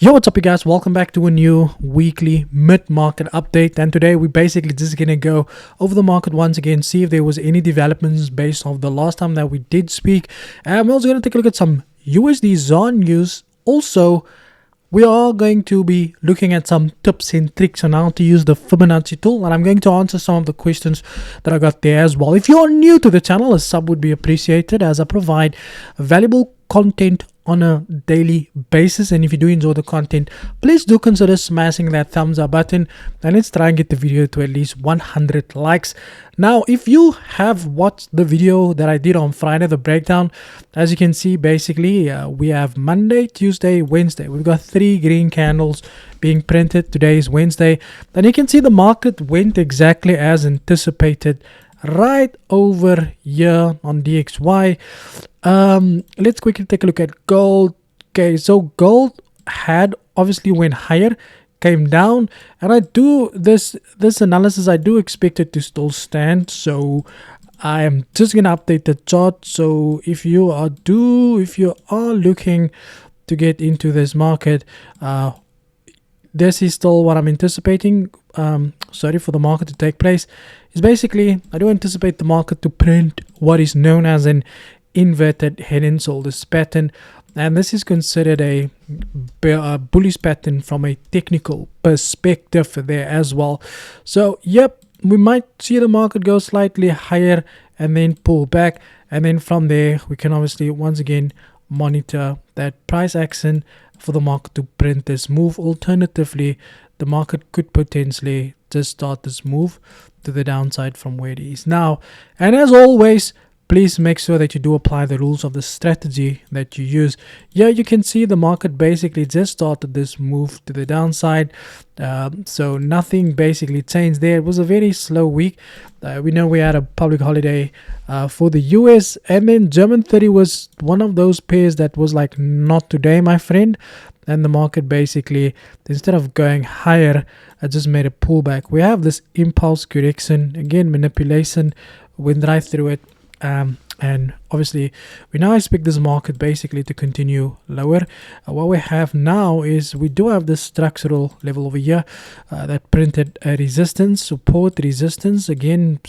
Yo, what's up you guys? Welcome back to a new weekly mid-market update, and today we're basically just gonna go over the market once again, see if there was any developments based off the last time that we did speak, and we're also gonna take a look at some USD ZAR news. Also, we are going to be looking at some tips and tricks on how to use the Fibonacci tool, and I'm going to answer some of the questions that I got there as well. If you're new to the channel, a sub would be appreciated as I provide valuable content on a daily basis, and if you do enjoy the content, please do consider smashing that thumbs up button, and let's try and get the video to at least 100 likes. Now, if you have watched the video that I did on Friday, the breakdown, as you can see, basically we have Monday, Tuesday, Wednesday. We've got 3 green candles being printed. Today is Wednesday, and you can see the market went exactly as anticipated right over here on DXY. Let's quickly take a look at gold. Okay, so gold had obviously went higher, came down, and I do this analysis, I do expect it to still stand, so I am just gonna update the chart. So if you are looking to get into this market, this is still what I'm anticipating. Sorry, for the market to take place is basically I do anticipate the market to print what is known as an inverted head and shoulders pattern, and this is considered a bullish pattern from a technical perspective there as well. So yep, we might see the market go slightly higher and then pull back, and then from there we can obviously once again monitor that price action for the market to print this move. Alternatively, the market could potentially just start this move to the downside from where it is now. And as always, please make sure that you do apply the rules of the strategy that you use. Yeah, you can see the market basically just started this move to the downside. So nothing basically changed there. It was a very slow week. We know we had a public holiday for the US, and then German 30 was one of those pairs that was like, not today, my friend. And the market basically, instead of going higher, I just made a pullback. We have this impulse correction, again manipulation, went right through it. And obviously we now expect this market basically to continue lower. What we have now is we do have this structural level over here that printed a resistance, support, resistance, again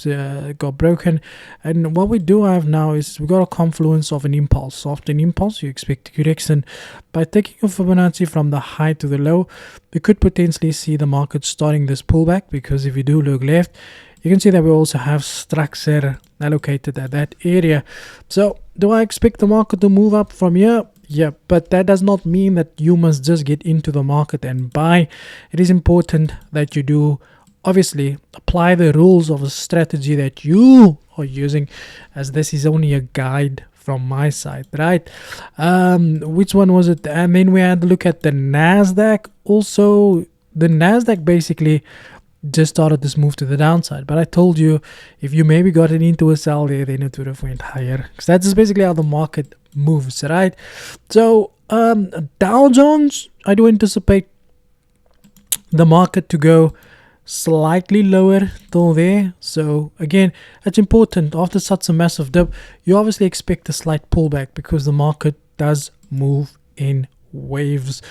got broken, and what we do have now is we got a confluence of an impulse. After an impulse, you expect a correction. By taking a Fibonacci from the high to the low, we could potentially see the market starting this pullback, because if you do look left, you can see that we also have structure allocated at that area. So do I expect the market to move up from here? Yeah, but that does not mean that you must just get into the market and buy. It is important that you do obviously apply the rules of a strategy that you are using, as this is only a guide from my side, right? Which one was it? And then we had to look at the Nasdaq. Also, the Nasdaq basically just started this move to the downside, but I told you if you maybe got it into a sell there, then it would have went higher, because that's just basically how the market moves, right? So Dow Jones, I do anticipate the market to go slightly lower till there. So again, it's important after such a massive dip, you obviously expect a slight pullback, because the market does move in waves.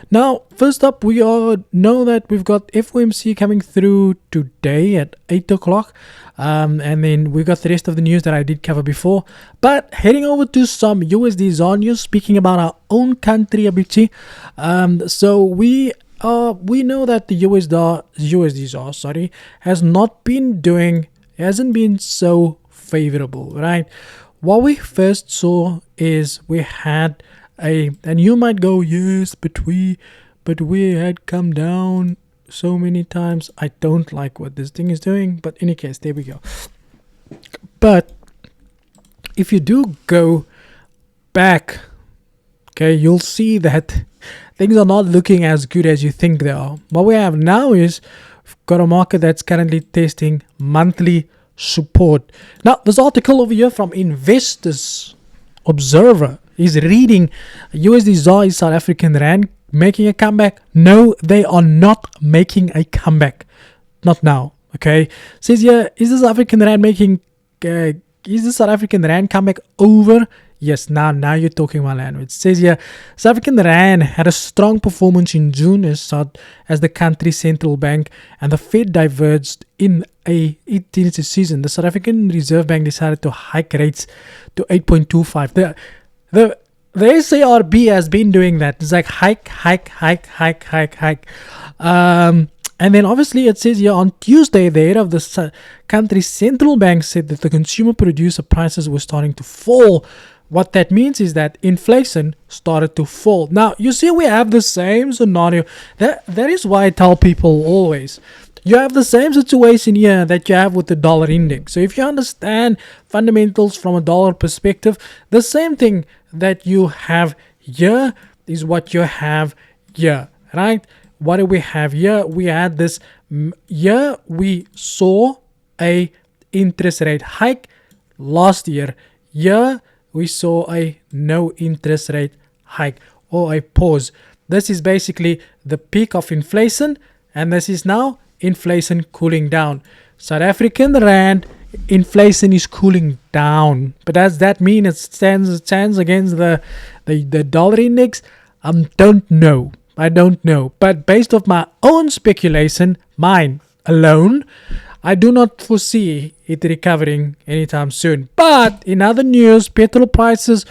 Now, first up, we all know that we've got FOMC coming through today at 8 o'clock, and then we got the rest of the news that I did cover before. But heading over to some USD ZAR news, speaking about our own country, Abichi. So we know that the USD ZAR hasn't been so favorable, right? What we first saw is we had and you might go, yes, but we had come down so many times. I don't like what this thing is doing, but in any case, there we go. But if you do go back, okay, you'll see that things are not looking as good as you think they are. What we have now is we've got a market that's currently testing monthly support. Now, this article over here from Investors Observer is reading USD ZAR is South African Rand making a comeback. No, they are not making a comeback. Not now. Okay. Says here, is the South African Rand comeback over? Yes, now you're talking my language. It says here, South African Rand had a strong performance in June as the country's central bank and the Fed diverged in a 18th season. The South African Reserve Bank decided to hike rates to 8.25. The SARB has been doing that. It's like hike. And then obviously it says here on Tuesday, the head of the country's central bank said that the consumer producer prices were starting to fall. What that means is that inflation started to fall. Now, you see, we have the same scenario. That is why I tell people always, you have the same situation here that you have with the dollar index. So if you understand fundamentals from a dollar perspective, the same thing that you have here is what you have here, right? What do we have here? We had this, here we saw a interest rate hike last year. Here we saw a no interest rate hike or a pause. This is basically the peak of inflation, and this is now inflation cooling down. South African Rand inflation is cooling down, but does that mean it stands a chance against the dollar index? I don't know, but based off my own speculation, mine alone, I do not foresee it recovering anytime soon. But in other news, petrol prices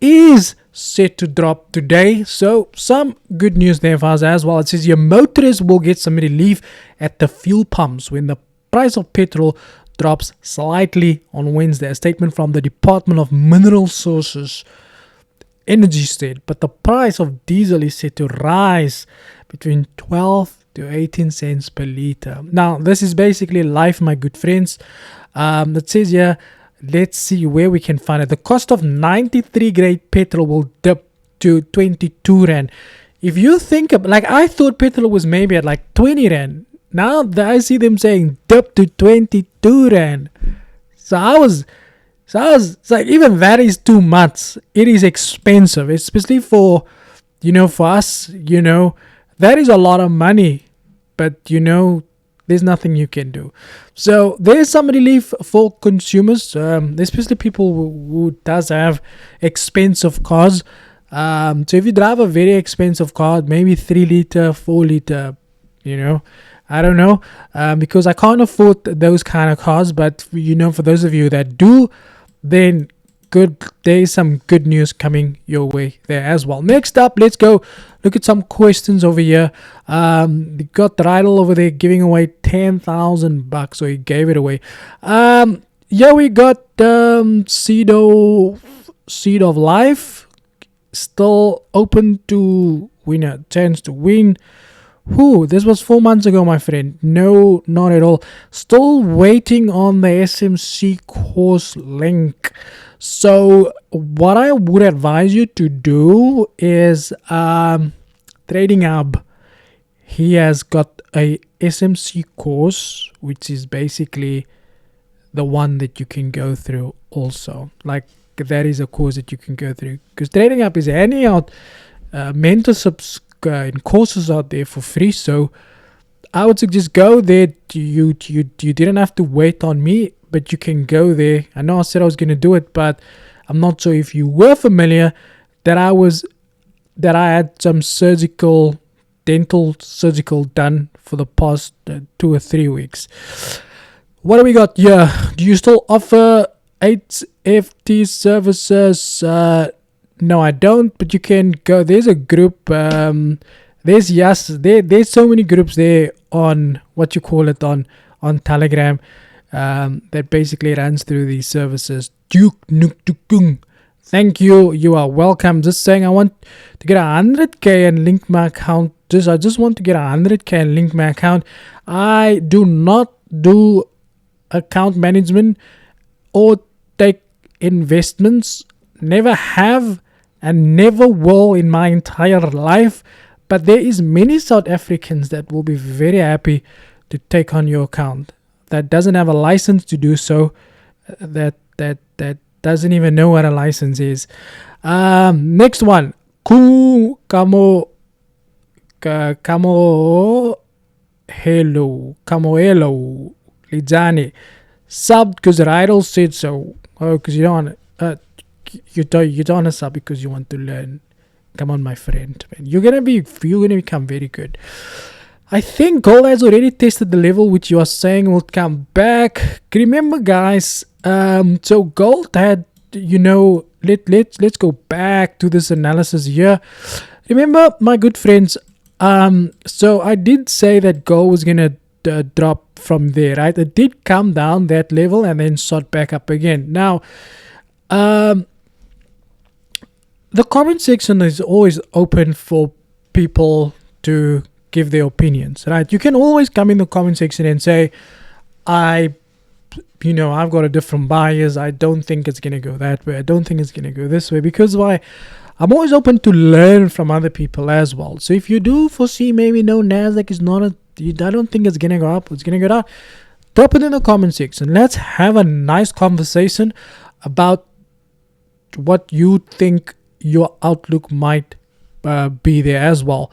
is set to drop today, so some good news there for us as well. It says your motorists will get some relief at the fuel pumps when the price of petrol drops slightly on Wednesday. A statement from the Department of Mineral Sources Energy said, but the price of diesel is set to rise between 12 to 18 cents per liter. Now, this is basically life, my good friends. It says here, let's see where we can find it. The cost of 93 grade petrol will dip to 22 rand. If you think of, like, I thought petrol was maybe at like 20 rand. Now I see them saying dip to 22 rand. So it's like, even that is too much. It is expensive, especially for us, that is a lot of money, but there's nothing you can do. So there's some relief for consumers, especially people who does have expensive cars. So if you drive a very expensive car, maybe 3 liter, 4 liter, I don't know, because I can't afford those kind of cars, but for those of you that do, then there's some good news coming your way there as well. Next up, let's go look at some questions over here. We got Rydal over there giving away $10,000, so he gave it away. We got Seed of Life still open to win a chance to win. This was 4 months ago, my friend. No, not at all. Still waiting on the SMC course link. So what I would advise you to do is Trading Hub. He has got a SMC course, which is basically the one that you can go through also. Like, that is a course that you can go through, because Trading Hub is handing out mentorships and courses out there for free. So I would suggest go there. You didn't have to wait on me, but you can go there. I know I said I was going to do it, but I'm not sure if you were familiar that I had some dental surgical done for the past 2 or 3 weeks. What do we got here? Do you still offer HFT services? No, I don't, but you can go. There's a group. There's so many groups there on on Telegram that basically runs through these services. Thank you. You are welcome. Just saying, I want to get 100k and link my account. I just want to get 100k and link my account. I do not do account management or take investments. Never have and never will in my entire life. But there is many South Africans that will be very happy to take on your account. That doesn't have a license to do so. That doesn't even know what a license is. Next one. Camoelo Lijani. Subbed because Rydal said so. Oh, because you don't want you don't sub because you want to learn. Come on, my friend, man. You're gonna become very good. I think gold has already tested the level which you are saying will come back. Remember, guys, so gold had, let's go back to this analysis here. Remember, my good friends, so I did say that gold was gonna drop from there, right? It did come down that level and then shot back up again. Now, the comment section is always open for people to give their opinions, right? You can always come in the comment section and say, I've got a different bias. I don't think it's going to go that way. I don't think it's going to go this way. Because why? I'm always open to learn from other people as well. So if you do foresee maybe Nasdaq is not I don't think it's going to go up, it's going to go down, drop it in the comment section. Let's have a nice conversation about what you think your outlook might be there as well.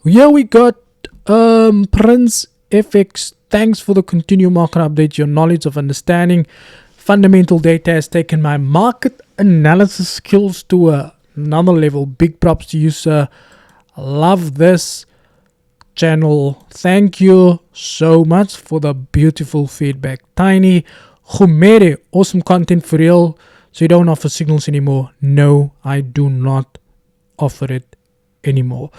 Here we got Prince FX. Thanks for the continued market update. Your knowledge of understanding fundamental data has taken my market analysis skills to another level. Big props to you, sir. Love this channel. Thank you so much for the beautiful feedback. Tiny Khumere, awesome content for real. So you don't offer signals anymore? No, I do not offer it anymore.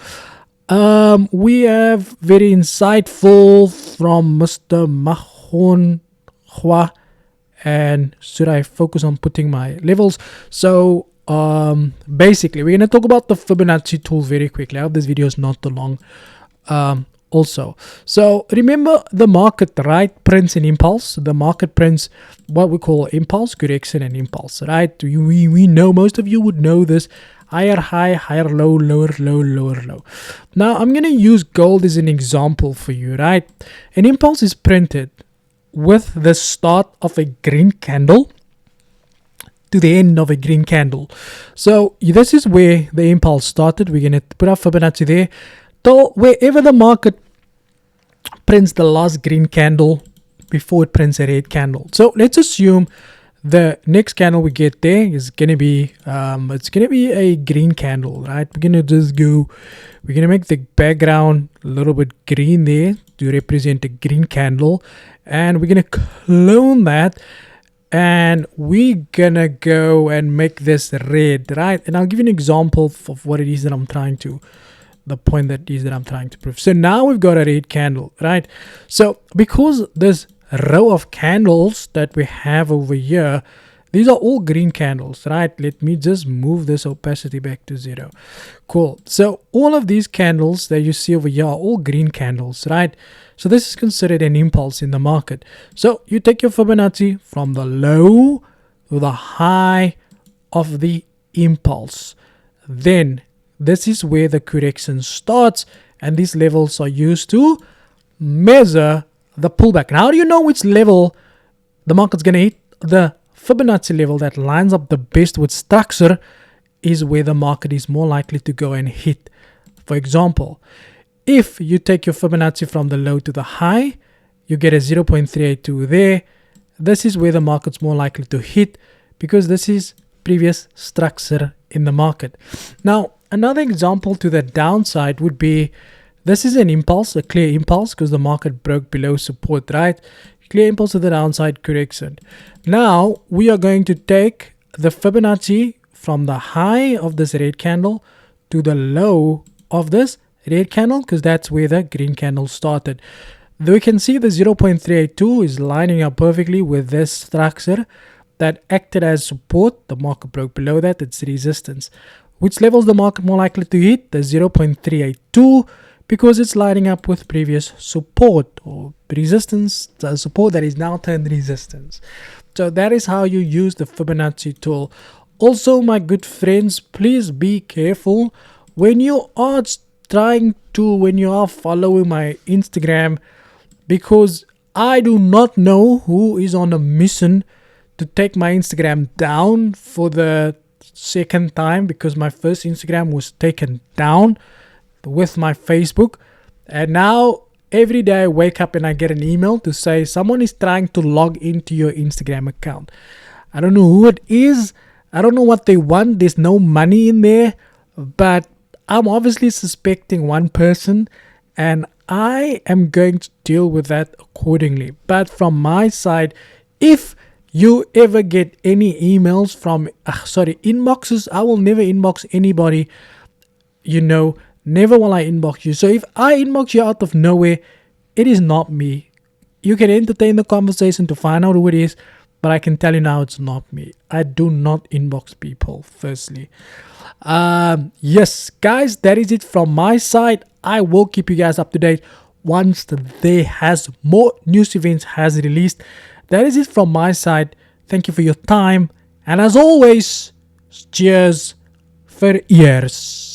We have very insightful from Mr. Mahon Hua. And should I focus on putting my levels? So basically, we're going to talk about the Fibonacci tool very quickly. I hope this video is not too long. Also, so remember the market, right? Prints and impulse. The market prints what we call impulse, correction, and impulse, right? We know, most of you would know this. Higher high, higher low, lower low, lower low. Now I'm going to use gold as an example for you, right? An impulse is printed with the start of a green candle to the end of a green candle. So this is where the impulse started. We're going to put our Fibonacci there. So wherever the market prints the last green candle before it prints a red candle. So let's assume the next candle we get there is going to be, it's going to be a green candle, right? We're going to make the background a little bit green there to represent a green candle. And we're going to clone that. And we're going to go and make this red, right? And I'll give you an example of what it is that I'm trying to prove. So now we've got a red candle, right? So because this row of candles that we have over here, these are all green candles, right? Let me just move this opacity back to 0. Cool. So all of these candles that you see over here are all green candles, right? So this is considered an impulse in the market. So you take your Fibonacci from the low to the high of the impulse. Then this is where the correction starts, and these levels are used to measure the pullback. Now, how do you know which level the market's going to hit? The Fibonacci level that lines up the best with structure is where the market is more likely to go and hit. For example, if you take your Fibonacci from the low to the high, you get a 0.382 there. This is where the market's more likely to hit because this is previous structure in the market. Now, another example to the downside would be, this is an impulse, a clear impulse, because the market broke below support, right? Clear impulse to the downside, correction. Now, we are going to take the Fibonacci from the high of this red candle to the low of this red candle, because that's where the green candle started. Though we can see the 0.382 is lining up perfectly with this structure that acted as support. The market broke below that, it's resistance. Which level is the market more likely to hit? The 0.382, because it's lining up with previous support or resistance, support that is now turned resistance. So that is how you use the Fibonacci tool. Also, my good friends, please be careful when you are when you are following my Instagram, because I do not know who is on a mission to take my Instagram down for the second time, because my first Instagram was taken down with my Facebook, and now every day I wake up and I get an email to say someone is trying to log into your Instagram account. I don't know who it is. I don't know what they want. There's no money in there, but I'm obviously suspecting one person, and I am going to deal with that accordingly. But from my side, if you ever get any emails from inboxes, I will never inbox anybody. Never will I inbox you. So if I inbox you out of nowhere, it is not me. You can entertain the conversation to find out who it is, but I can tell you now it's not me. I do not inbox people, firstly. Yes, guys, that is it from my side. I will keep you guys up to date once there has more news events has released. That is it from my side. Thank you for your time. And as always, cheers for ears.